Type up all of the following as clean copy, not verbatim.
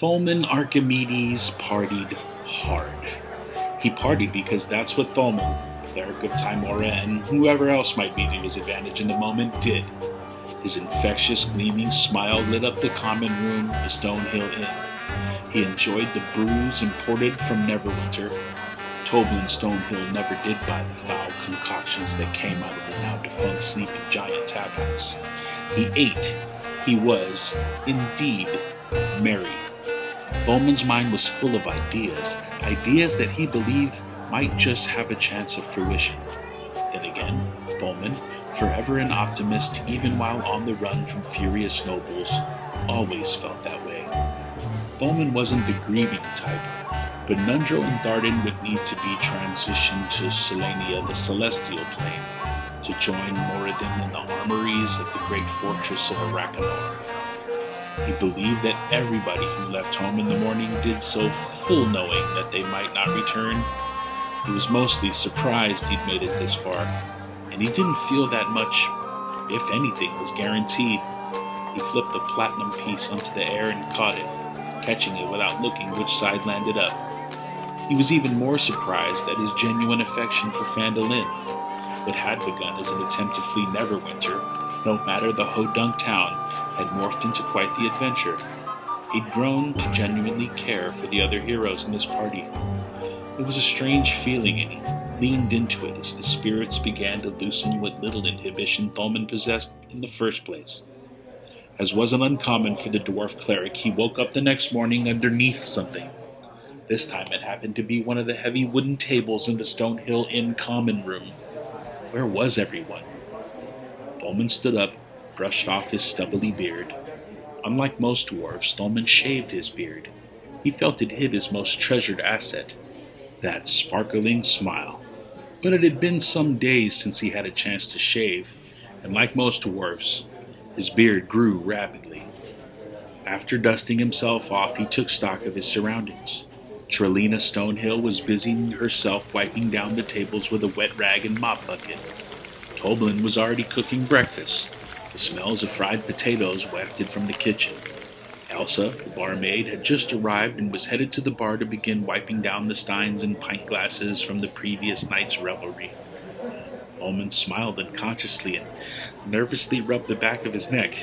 Thulman Archimedes partied hard. He partied because that's what Thulman, Cleric of Tymora, and whoever else might be to his advantage in the moment, did. His infectious, gleaming smile lit up the common room, the Stonehill Inn. He enjoyed the brews imported from Neverwinter. Thulman Stonehill never did buy the foul concoctions that came out of the now-defunct Sleeping Giant tap house. He ate. He was, indeed, merry. Thulman's mind was full of ideas that he believed might just have a chance of fruition. Then again, Thulman, forever an optimist even while on the run from furious nobles, always felt that way. Thulman wasn't the grieving type, but Nundro and Thardan would need to be transitioned to Selenia, the celestial plane, to join Moradin in the armories of the great fortress of Arakanor. He believed that everybody who left home in the morning did so full knowing that they might not return. He was mostly surprised he'd made it this far, and he didn't feel that much, if anything, was guaranteed. He flipped the platinum piece onto the air and caught it, catching it without looking which side landed up. He was even more surprised at his genuine affection for Phandalin. What had begun as an attempt to flee Neverwinter, no matter the Hodunk town, had morphed into quite the adventure. He'd grown to genuinely care for the other heroes in this party. It was a strange feeling, and he leaned into it as the spirits began to loosen what little inhibition Thulman possessed in the first place. As wasn't uncommon for the dwarf cleric, he woke up the next morning underneath something. This time it happened to be one of the heavy wooden tables in the Stonehill Inn common room. Where was everyone? Thulman stood up, brushed off his stubbly beard. Unlike most dwarves, Thulman shaved his beard. He felt it hid his most treasured asset, that sparkling smile. But it had been some days since he had a chance to shave, and like most dwarves, his beard grew rapidly. After dusting himself off, he took stock of his surroundings. Trelina Stonehill was busying herself wiping down the tables with a wet rag and mop bucket. Thulman was already cooking breakfast. The smells of fried potatoes wafted from the kitchen. Elsa, the barmaid, had just arrived and was headed to the bar to begin wiping down the steins and pint glasses from the previous night's revelry. Thulman smiled unconsciously and nervously rubbed the back of his neck.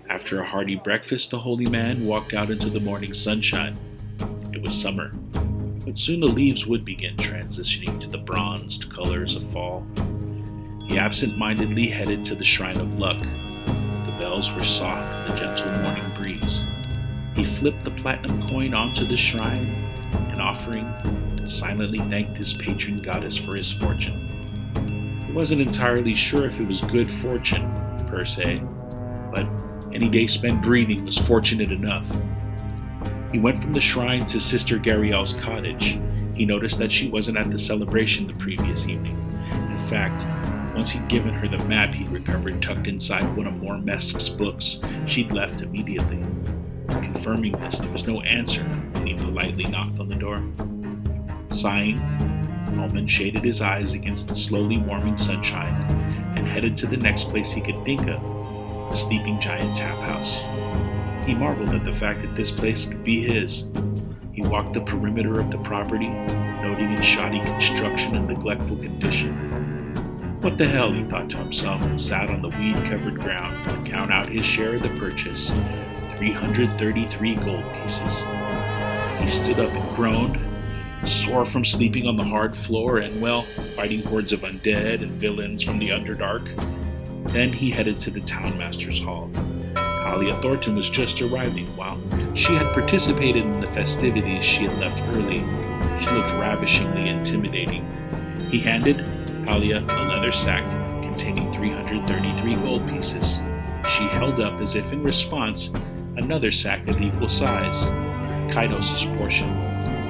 After a hearty breakfast, the holy man walked out into the morning sunshine. It was summer, but soon the leaves would begin transitioning to the bronzed colors of fall. He absent-mindedly headed to the Shrine of Luck. The bells were soft in the gentle morning breeze. He flipped the platinum coin onto the shrine, an offering, and silently thanked his patron goddess for his fortune. He wasn't entirely sure if it was good fortune, per se, but any day spent breathing was fortunate enough. He went from the shrine to Sister Gariel's cottage. He noticed that she wasn't at the celebration the previous evening. In fact, once he'd given her the map he'd recovered tucked inside one of Mormesk's books, she'd left immediately. Confirming this, there was no answer when he politely knocked on the door. Sighing, Thulman shaded his eyes against the slowly warming sunshine and headed to the next place he could think of, the Sleeping Giant tap house. He marveled at the fact that this place could be his. He walked the perimeter of the property, noting its shoddy construction and neglectful condition. What the hell, he thought to himself, and sat on the weed-covered ground to count out his share of the purchase, 333 gold pieces. He stood up and groaned, sore from sleeping on the hard floor and, well, fighting hordes of undead and villains from the Underdark. Then he headed to the townmaster's hall. Alia Thornton was just arriving. While she had participated in the festivities, she had left early. She looked ravishingly intimidating. He handed Alia a leather sack containing 333 gold pieces. She held up, as if in response, another sack of equal size. Kaidos' portion.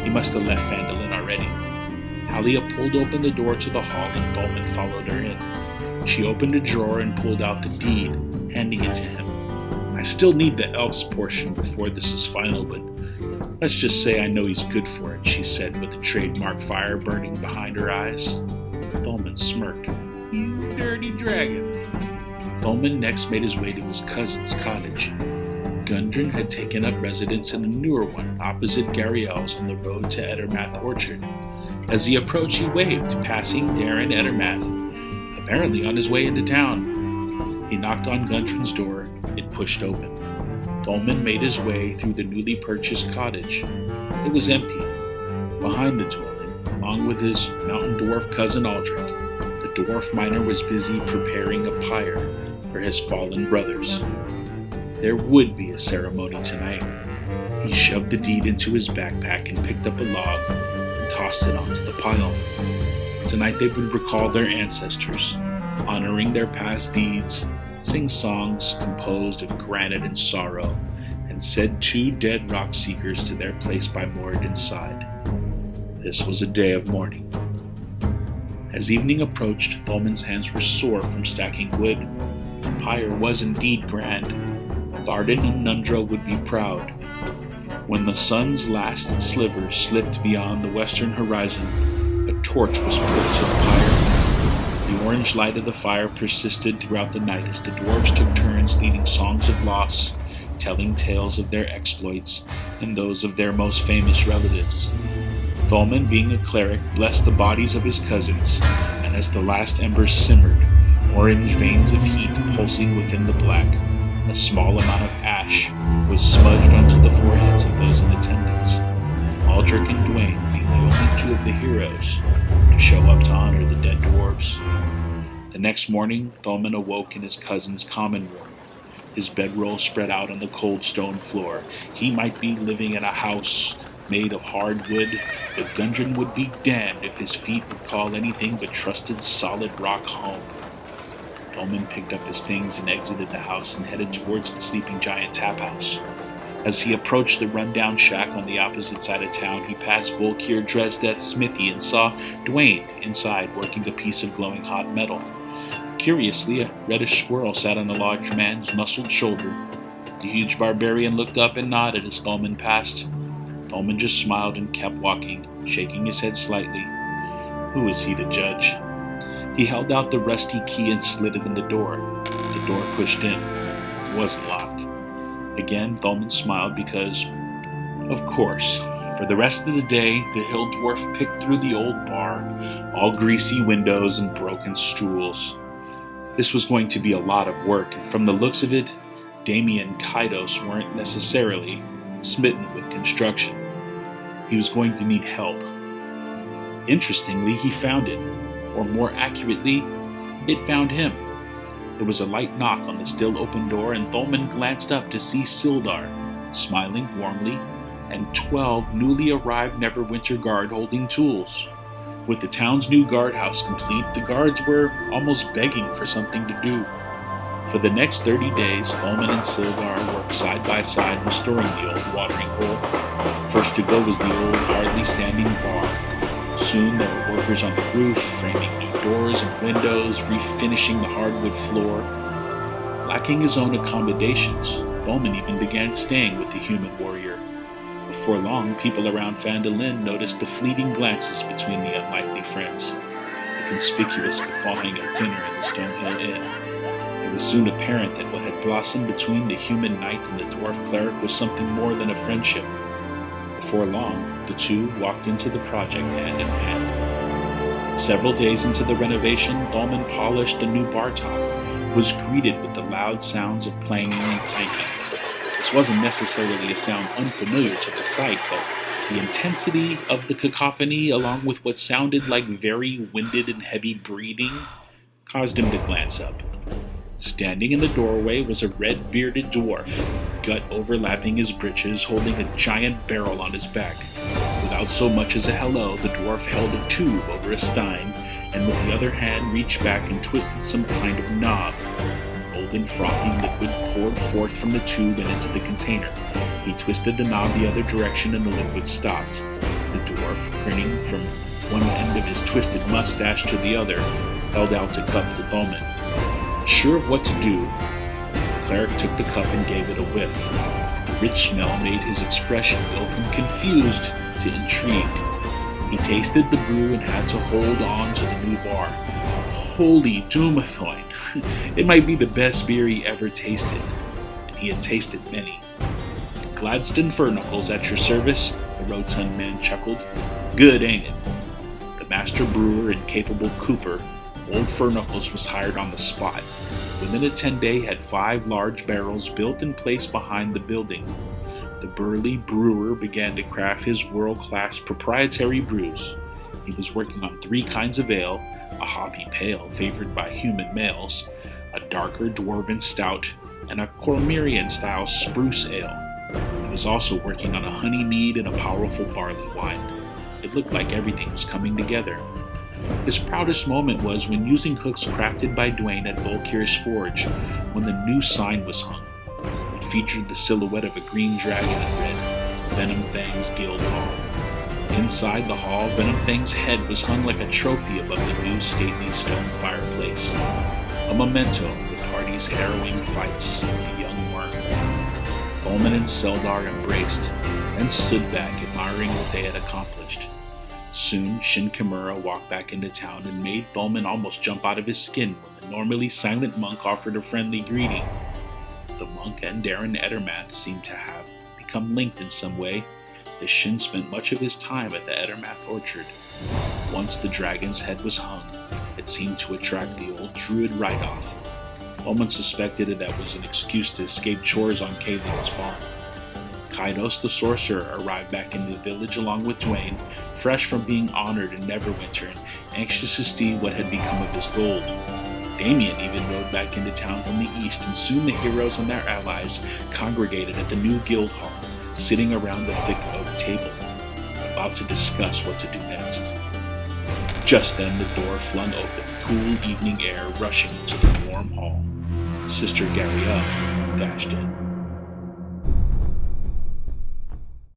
He must have left Phandalin already. Alia pulled open the door to the hall and Thulman followed her in. She opened a drawer and pulled out the deed, handing it to him. I still need the elf's portion before this is final, but let's just say I know he's good for it, she said with the trademark fire burning behind her eyes. Thulman smirked. You dirty dragon. Thulman next made his way to his cousin's cottage. Gundren had taken up residence in a newer one opposite Gariel's on the road to Ettermath Orchard. As he approached, he waved, passing Darren Ettermath, apparently on his way into town. He knocked on Gundren's door. It pushed open. Thulman made his way through the newly purchased cottage. It was empty. Behind the dwelling, along with his mountain dwarf cousin Aldrich, the dwarf miner was busy preparing a pyre for his fallen brothers. There would be a ceremony tonight. He shoved the deed into his backpack and picked up a log and tossed it onto the pile. Tonight they would recall their ancestors, honoring their past deeds, sing songs composed of granite and sorrow, and send 2 dead rock seekers to their place by Moradin's side. This was a day of mourning. As evening approached, Thulman's hands were sore from stacking wood. The pyre was indeed grand. Tharden and Nundra would be proud. When the sun's last sliver slipped beyond the western horizon, a torch was put to the pyre. The orange light of the fire persisted throughout the night as the dwarves took turns leading songs of loss, telling tales of their exploits and those of their most famous relatives. Thulman, being a cleric, blessed the bodies of his cousins, and as the last embers simmered, orange veins of heat pulsing within the black, a small amount of ash was smudged onto the foreheads of those in attendance. Aldrich and Dwayne being the only 2 of the heroes to show up to honor the dead dwarves. The next morning, Thulman awoke in his cousin's common room, his bedroll spread out on the cold stone floor. He might be living in a house made of hard wood, but Gundren would be damned if his feet would call anything but trusted solid rock home. Thulman picked up his things and exited the house and headed towards the sleeping giant tap house. As he approached the rundown shack on the opposite side of town, he passed Volkir Dresdeath's smithy and saw Dwayne inside working a piece of glowing hot metal. Curiously, a reddish squirrel sat on the large man's muscled shoulder. The huge barbarian looked up and nodded as Thulman passed. Thulman just smiled and kept walking, shaking his head slightly. Who was he to judge? He held out the rusty key and slid it in the door. The door pushed in. It wasn't locked. Again, Thulman smiled because, of course, for the rest of the day, the hill dwarf picked through the old bar, all greasy windows and broken stools. This was going to be a lot of work, and from the looks of it, Damien and Kaidos weren't necessarily smitten with construction. He was going to need help. Interestingly, he found it. Or more accurately, it found him. There was a light knock on the still open door, and Thulman glanced up to see Sildar, smiling warmly, and 12 newly arrived Neverwinter Guard holding tools. With the town's new guardhouse complete, the guards were almost begging for something to do. For the next 30 days, Thulman and Sildar worked side by side restoring the old watering hole. First to go was the old, hardly standing bar. Soon there were workers on the roof, framing new doors and windows, refinishing the hardwood floor. Lacking his own accommodations, Thulman even began staying with the human warrior. Before long, people around Phandalin noticed the fleeting glances between the unlikely friends, the conspicuous guffawing at dinner in the Stonehill Inn. It was soon apparent that what had blossomed between the human knight and the dwarf cleric was something more than a friendship. Before long, the 2 walked into the project hand in hand. Several days into the renovation, Thulman polished the new bar top, was greeted with the loud sounds of clanging and clanking. This wasn't necessarily a sound unfamiliar to the sight, but the intensity of the cacophony, along with what sounded like very winded and heavy breathing, caused him to glance up. Standing in the doorway was a red-bearded dwarf, gut overlapping his breeches, holding a giant barrel on his back. Without so much as a hello, the dwarf held a tube over a stein, and with the other hand reached back and twisted some kind of knob. Golden frothy liquid poured forth from the tube and into the container. He twisted the knob the other direction and the liquid stopped. The dwarf, grinning from one end of his twisted mustache to the other, held out the cup to Thulman. Unsure of what to do, the cleric took the cup and gave it a whiff. The rich smell made his expression go from confused to intrigued. He tasted the brew and had to hold on to the new bar. Holy Doomathoin! It might be the best beer he ever tasted, and he had tasted many. Gladstone Furnicles at your service, the rotund man chuckled. Good, ain't it? The master brewer and capable cooper, Old Furnicles was hired on the spot. Within a 10-day had 5 large barrels built and placed behind the building. The burly brewer began to craft his world-class proprietary brews. He was working on 3 kinds of ale, a hoppy pale favored by human males, a darker dwarven stout, and a Cormyrean-style spruce ale. He was also working on a honey mead and a powerful barley wine. It looked like everything was coming together. His proudest moment was when using hooks crafted by Dwayne at Volkir's Forge, when the new sign was hung. It featured the silhouette of a green dragon and read, Venom Fang's Guild Hall. Inside the hall, Venom Fang's head was hung like a trophy above the new stately stone fireplace. A memento of the party's harrowing fights with the young worm. Thulman and Seldar embraced, and stood back admiring what they had accomplished. Soon, Shin Kimura walked back into town and made Thulman almost jump out of his skin when the normally silent monk offered a friendly greeting. The monk and Darren Edermath seemed to have become linked in some way, as Shin spent much of his time at the Edermath orchard. Once the dragon's head was hung, it seemed to attract the old druid write-off. Thulman suspected that was an excuse to escape chores on Kaylin's farm. Kaidos the sorcerer arrived back in the village along with Dwayne, fresh from being honored in Neverwinter and anxious to see what had become of his gold. Damien even rode back into town from the east, and soon the heroes and their allies congregated at the new guild hall, sitting around the thick oak table, about to discuss what to do next. Just then the door flung open, cool evening air rushing into the warm hall. Sister Gabrielle dashed in.